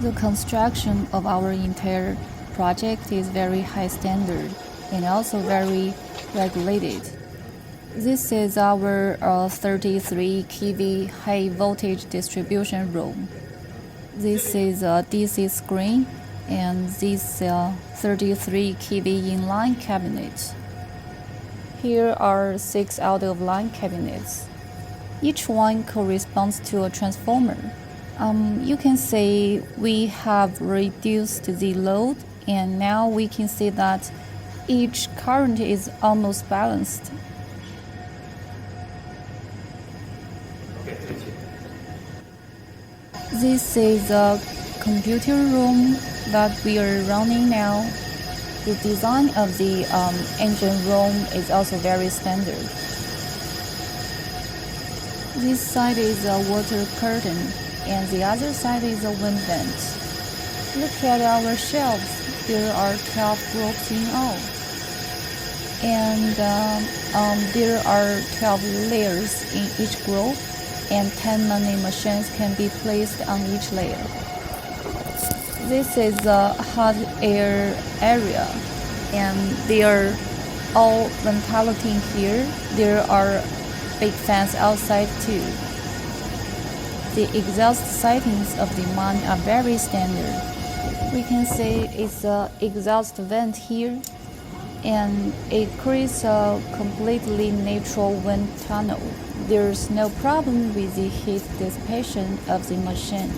The construction of our entire project is very high standard and also very regulated. This is our 33 kV high voltage distribution room. This is a DC screen and this 33 kV inline cabinet. Here are 6 out-of-line cabinets. Each one corresponds to a transformer. You can say we have reduced the load, and now we can see that each current is almost balanced. This is a computer room that we are running now. The design of the engine room is also very standard. This side is a water curtain, and the other side is a wind vent. Look at our shelves. There are 12 groups in all. And there are 12 layers in each group, and 10 money machines can be placed on each layer. This is a hot air area, and they are all ventilating here. There are big fans outside too. The exhaust settings of the mine are very standard. We can say it's an exhaust vent here, and it creates a completely natural wind tunnel. There's no problem with the heat dissipation of the machine.